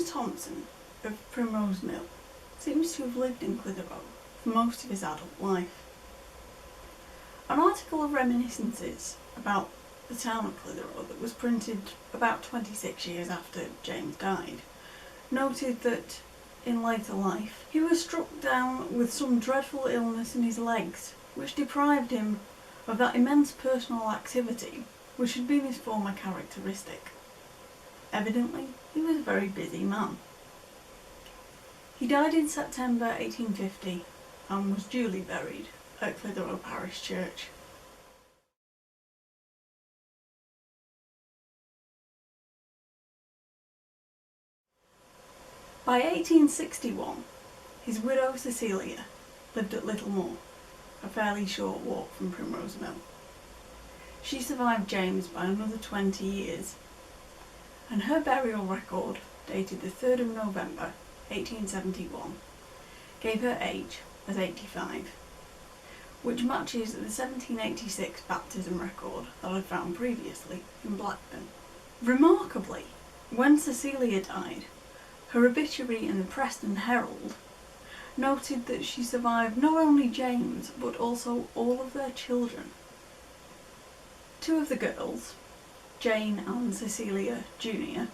James Thompson of Primrose Mill seems to have lived in Clitheroe for most of his adult life. An article of reminiscences about the town of Clitheroe that was printed about 26 years after James died noted that in later life he was struck down with some dreadful illness in his legs which deprived him of that immense personal activity which had been his former characteristic. Evidently, he was a very busy man. He died in September 1850 and was duly buried at Clitheroe Parish Church. By 1861, his widow Cecilia lived at Littlemore, a fairly short walk from Primrose Mill. She survived James by another 20 years, and her burial record, dated the 3rd of November 1871, gave her age as 85, which matches the 1786 baptism record that I found previously in Blackburn. Remarkably, when Cecilia died, her obituary in the Preston Herald noted that she survived not only James but also all of their children. Two of the girls, Jane and Cecilia Jr.,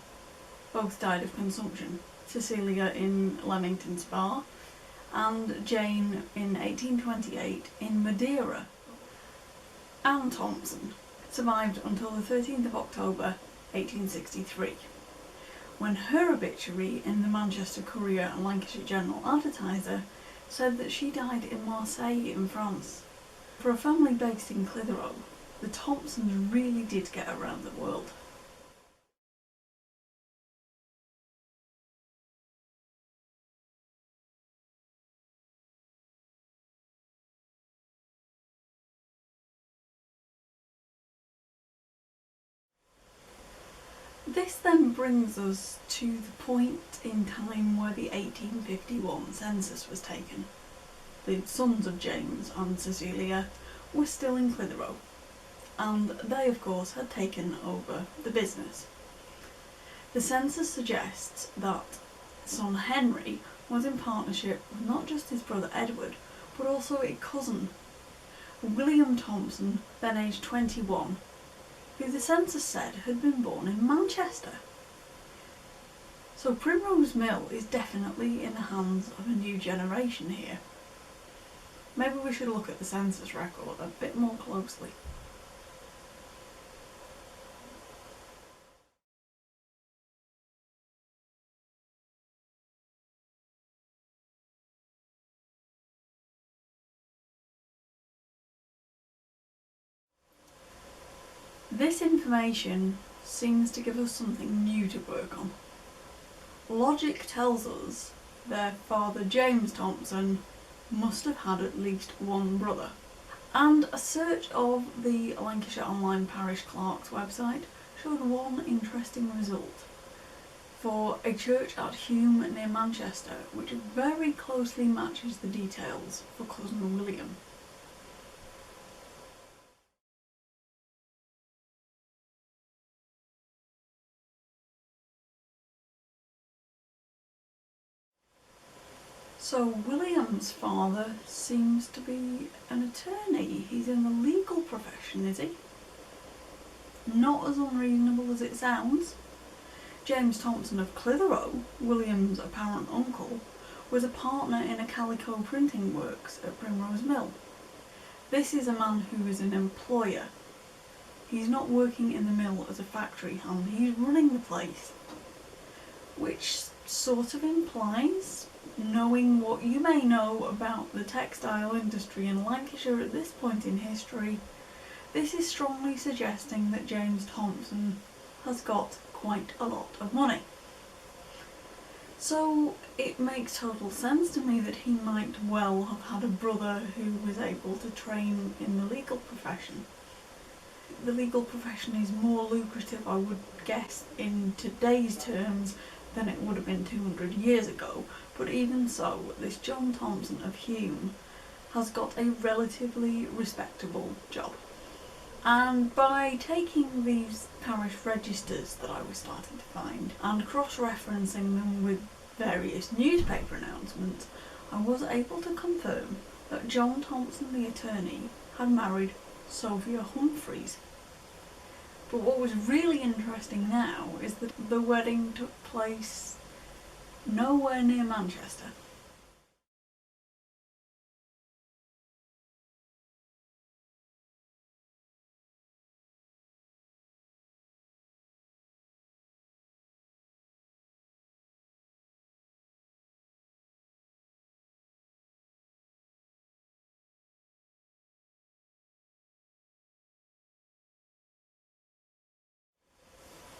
both died of consumption, Cecilia in Leamington Spa and Jane in 1828 in Madeira. Anne Thompson survived until the 13th of October 1863, when her obituary in the Manchester Courier and Lancashire General Advertiser said that she died in Marseille in France. For a family based in Clitheroe, the Thompsons really did get around the world. This then brings us to the point in time where the 1851 census was taken. The sons of James and Cecilia were still in Clitheroe, and they of course had taken over the business. The census suggests that son Henry was in partnership with not just his brother Edward, but also a cousin, William Thompson, then aged 21, who the census said had been born in Manchester. So Primrose Mill is definitely in the hands of a new generation here. Maybe we should look at the census record a bit more closely. This information seems to give us something new to work on. Logic tells us their father James Thompson must have had at least one brother, and a search of the Lancashire Online Parish Clerk's website showed one interesting result for a church at Hume near Manchester, which very closely matches the details for cousin William. So William's father seems to be an attorney. He's in the legal profession, is he? Not as unreasonable as it sounds. James Thompson of Clitheroe, William's apparent uncle, was a partner in a calico printing works at Primrose Mill. This is a man who is an employer. He's not working in the mill as a factory hand, he's running the place. Which sort of implies, knowing what you may know about the textile industry in Lancashire at this point in history, this is strongly suggesting that James Thompson has got quite a lot of money. So it makes total sense to me that he might well have had a brother who was able to train in the legal profession. The legal profession is more lucrative, I would guess, in today's terms than it would have been 200 years ago, but even so, this John Thompson of Hume has got a relatively respectable job. And by taking these parish registers that I was starting to find and cross-referencing them with various newspaper announcements, I was able to confirm that John Thompson, the attorney, had married Sophia Humphreys. But what was really interesting now is that the wedding took place nowhere near Manchester.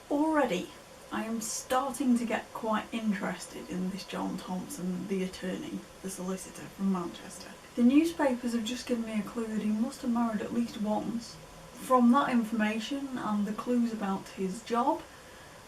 Already, I am starting to get quite interested in this John Thompson, the attorney, the solicitor from Manchester. The newspapers have just given me a clue that he must have married at least once. From that information and the clues about his job,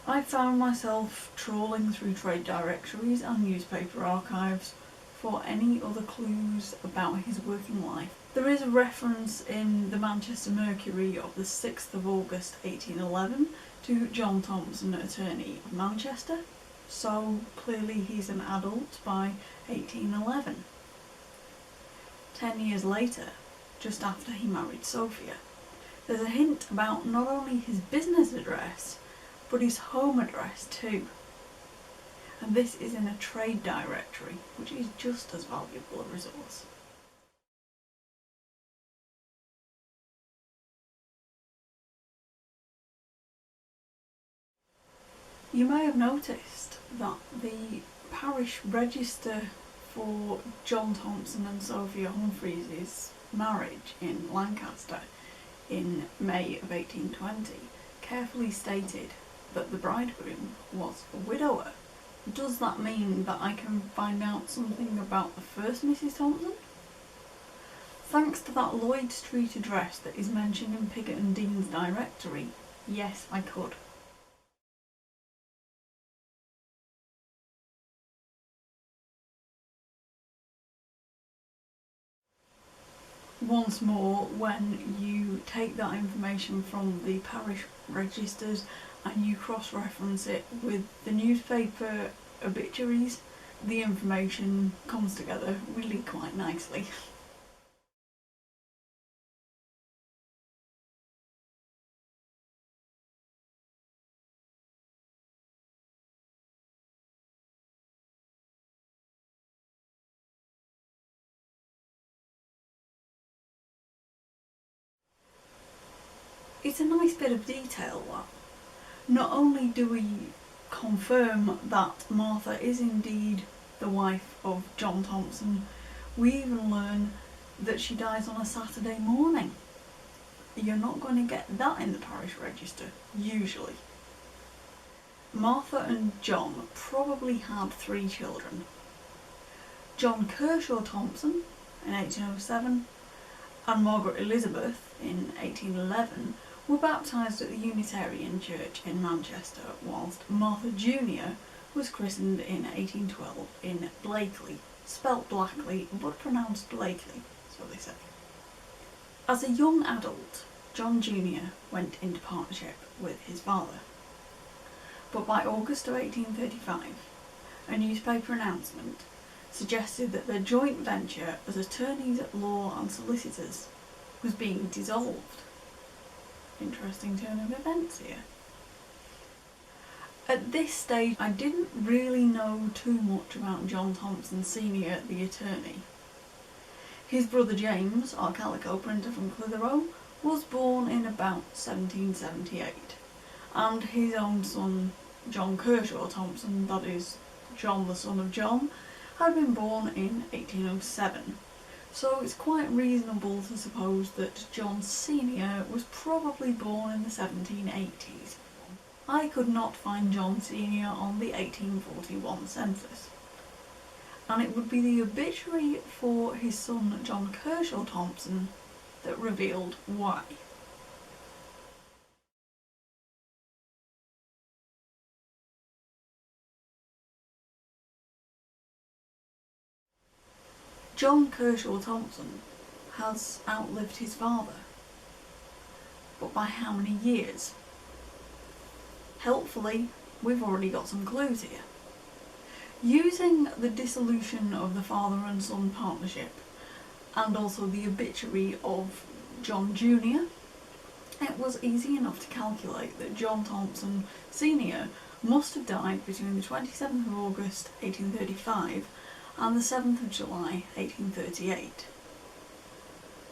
I found myself trawling through trade directories and newspaper archives for any other clues about his working life. There is a reference in the Manchester Mercury of the 6th of August 1811 to John Thompson, attorney of Manchester, so clearly he's an adult by 1811. 10 years later, just after he married Sophia, there's a hint about not only his business address, but his home address too. And this is in a trade directory, which is just as valuable a resource. You may have noticed that the parish register for John Thompson and Sophia Humphreys' marriage in Lancaster in May of 1820 carefully stated that the bridegroom was a widower. Does that mean that I can find out something about the first Mrs. Thompson? Thanks to that Lloyd Street address that is mentioned in Piggott and Dean's directory, yes, I could. Once more, when you take that information from the parish registers and you cross-reference it with the newspaper obituaries, the information comes together really quite nicely. It's a nice bit of detail, that. Not only do we confirm that Martha is indeed the wife of John Thompson, we even learn that she dies on a Saturday morning. You're not going to get that in the parish register, usually. Martha and John probably had 3 children. John Kershaw Thompson in 1807 and Margaret Elizabeth in 1811 were baptised at the Unitarian Church in Manchester, whilst Martha Jr. was christened in 1812 in Blakely, spelt Blackley but pronounced Blakely, so they say. As a young adult, John Jr. went into partnership with his father. But by August of 1835, a newspaper announcement suggested that their joint venture as attorneys at law and solicitors was being dissolved. Interesting turn of events here. At this stage, I didn't really know too much about John Thompson Sr., the attorney. His brother James, our calico printer from Clitheroe, was born in about 1778, and his own son, John Kershaw Thompson, that is, John the son of John, had been born in 1807. So it's quite reasonable to suppose that John Sr. was probably born in the 1780s. I could not find John Sr. on the 1841 census. And it would be the obituary for his son John Kershaw Thompson that revealed why. John Kershaw Thompson has outlived his father. but by how many years? Helpfully, we've already got some clues here. Using the dissolution of the father and son partnership, and also the obituary of John Jr., it was easy enough to calculate that John Thompson Sr. must have died between the 27th of August 1835 and the 7th of July 1838.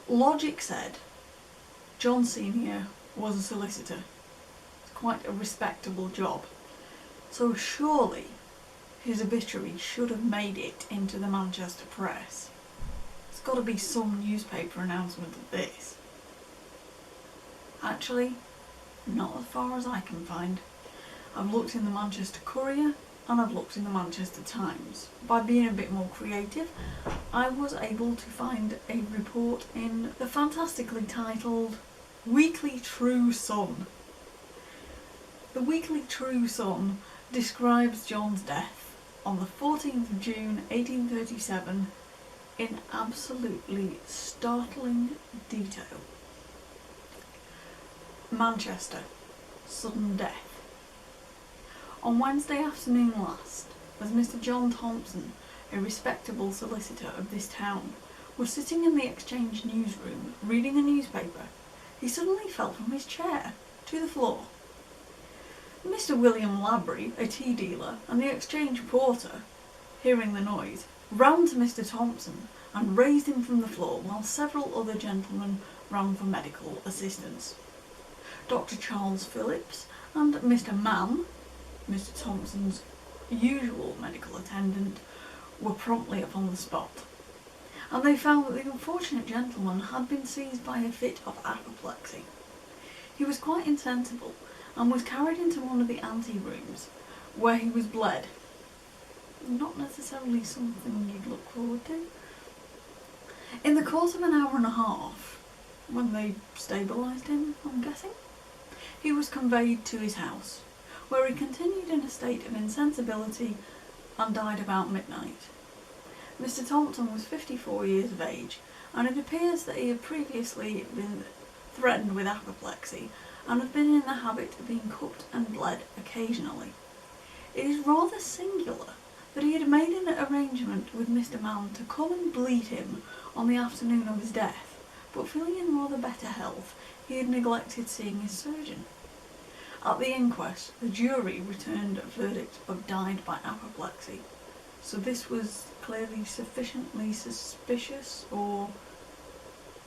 Logic said John Sr. was a solicitor. It's quite a respectable job. So surely his obituary should have made it into the Manchester press. There's got to be some newspaper announcement of this. Actually, not as far as I can find. I've looked in the Manchester Courier and I've looked in the Manchester Times. By being a bit more creative, I was able to find a report in the fantastically titled Weekly True Sun. The Weekly True Sun describes John's death on the 14th of June 1837 in absolutely startling detail. Manchester, sudden death. On Wednesday afternoon last, as Mr. John Thompson, a respectable solicitor of this town, was sitting in the Exchange newsroom reading a newspaper, he suddenly fell from his chair to the floor. Mr. William Labrie, a tea dealer, and the Exchange porter, hearing the noise, ran to Mr. Thompson and raised him from the floor while several other gentlemen ran for medical assistance. Dr. Charles Phillips and Mr. Mann, Mr. Thompson's usual medical attendant, were promptly upon the spot, and they found that the unfortunate gentleman had been seized by a fit of apoplexy. He was quite insensible and was carried into one of the ante-rooms, where he was bled. Not necessarily something you'd look forward to. In the course of an hour and a half, when they stabilised him, I'm guessing, he was conveyed to his house, where he continued in a state of insensibility and died about midnight. Mr. Thompson was 54 years of age, and it appears that he had previously been threatened with apoplexy and had been in the habit of being cut and bled occasionally. It is rather singular that he had made an arrangement with Mr. Mann to come and bleed him on the afternoon of his death, but feeling in rather better health, he had neglected seeing his surgeon. At the inquest, the jury returned a verdict of died by apoplexy, so this was clearly sufficiently suspicious or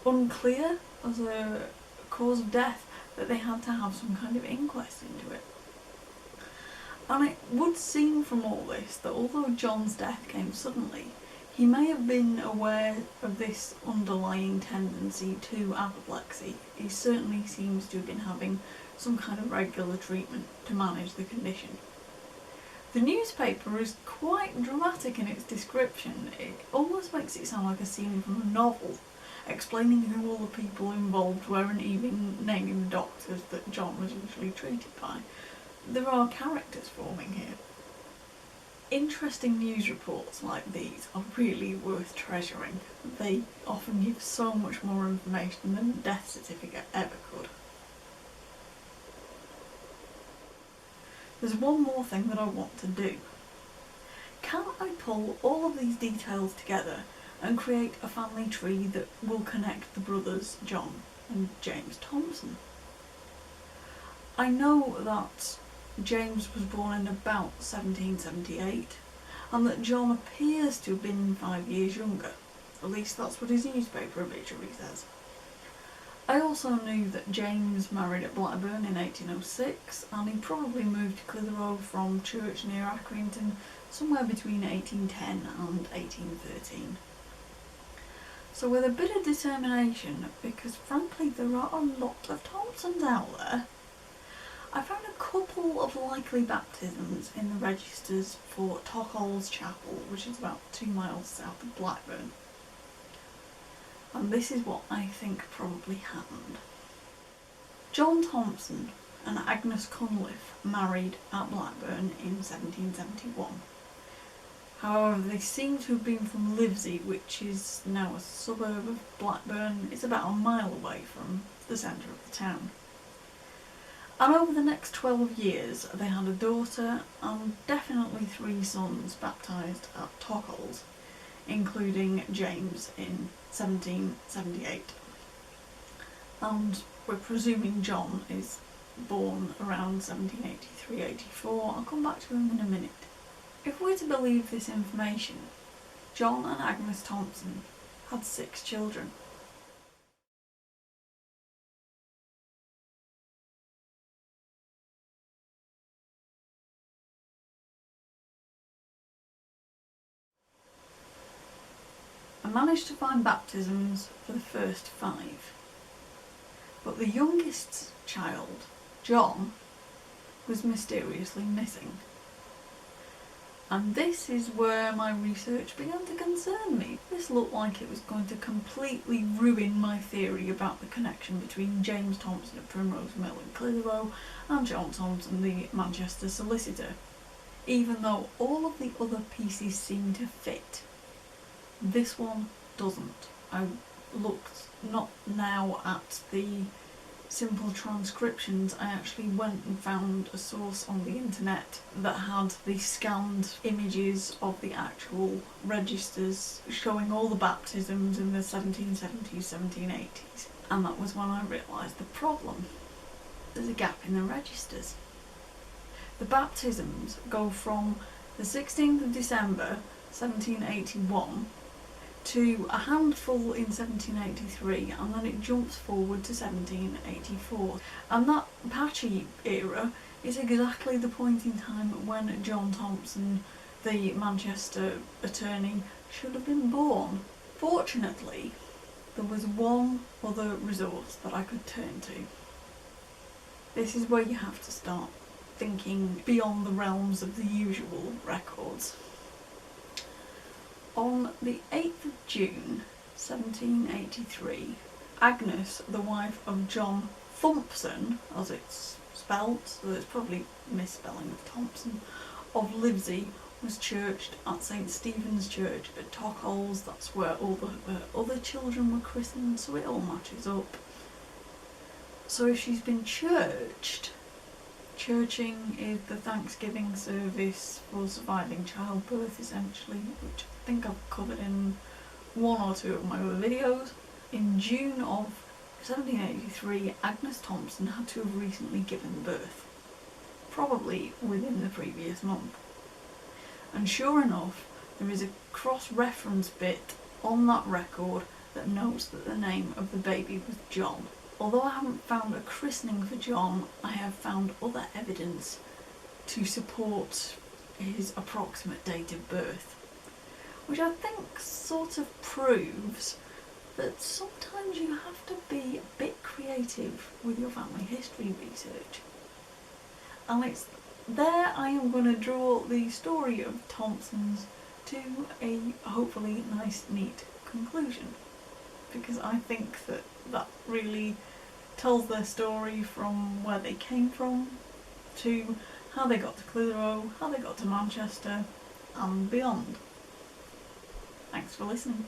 unclear as a cause of death that they had to have some kind of inquest into it. And it would seem from all this that although John's death came suddenly, he may have been aware of this underlying tendency to apoplexy. He certainly seems to have been having some kind of regular treatment to manage the condition. The newspaper is quite dramatic in its description. It almost makes it sound like a scene from a novel, explaining who all the people involved were and even naming the doctors that John was usually treated by. There are characters forming here. Interesting news reports like these are really worth treasuring. They often give so much more information than a death certificate ever could. There's one more thing that I want to do. Can I pull all of these details together and create a family tree that will connect the brothers John and James Thompson? I know that James was born in about 1778 and that John appears to have been 5 years younger. At least that's what his newspaper obituary says. I also knew that James married at Blackburn in 1806 and he probably moved to Clitheroe from Church near Accrington somewhere between 1810 and 1813. So with a bit of determination, because frankly there are a lot of Thompsons out there, I found a couple of likely baptisms in the registers for Tockholes Chapel, which is about 2 miles south of Blackburn. And this is what I think probably happened. John Thompson and Agnes Cunliffe married at Blackburn in 1771. However, they seem to have been from Livesey, which is now a suburb of Blackburn. It's about a mile away from the centre of the town. And over the next 12 years they had a daughter and definitely 3 sons baptised at Tockholes, including James in 1778. And we're presuming John is born around 1783-84. I'll come back to him in a minute. If we're to believe this information, John and Agnes Thompson had 6 children. I managed to find baptisms for the first 5, but the youngest child, John, was mysteriously missing. And this is where my research began to concern me. This looked like it was going to completely ruin my theory about the connection between James Thompson of Primrose Mill in Clitheroe and John Thompson, the Manchester solicitor. Even though all of the other pieces seem to fit, this one doesn't. I looked not now at the simple transcriptions, I actually went and found a source on the internet that had the scanned images of the actual registers showing all the baptisms in the 1770s, 1780s, and that was when I realised the problem. There's a gap in the registers. The baptisms go from the 16th of December 1781 to a handful in 1783, and then it jumps forward to 1784. And that patchy era is exactly the point in time when John Thompson, the Manchester attorney, should have been born. Fortunately, there was one other resource that I could turn to. This is where you have to start thinking beyond the realms of the usual records. On the 8th of June 1783, Agnes, the wife of John Thompson, as it's spelt, so it's probably misspelling of Thompson, of Livesey, was churched at St Stephen's Church at Tockholes. That's where all the other children were christened, so it all matches up. So if she's been churched, churching is the Thanksgiving service for surviving childbirth, essentially, which I think I've covered in 1 or 2 of my other videos. In June of 1783, Agnes Thompson had to have recently given birth, probably within the previous month. And sure enough, there is a cross-reference bit on that record that notes that the name of the baby was John. Although I haven't found a christening for John, I have found other evidence to support his approximate date of birth, which I think sort of proves that sometimes you have to be a bit creative with your family history research. And it's there I am going to draw the story of Thompson's to a hopefully nice, neat conclusion, because I think that really tells their story from where they came from to how they got to Clitheroe, how they got to Manchester and beyond. Thanks for listening.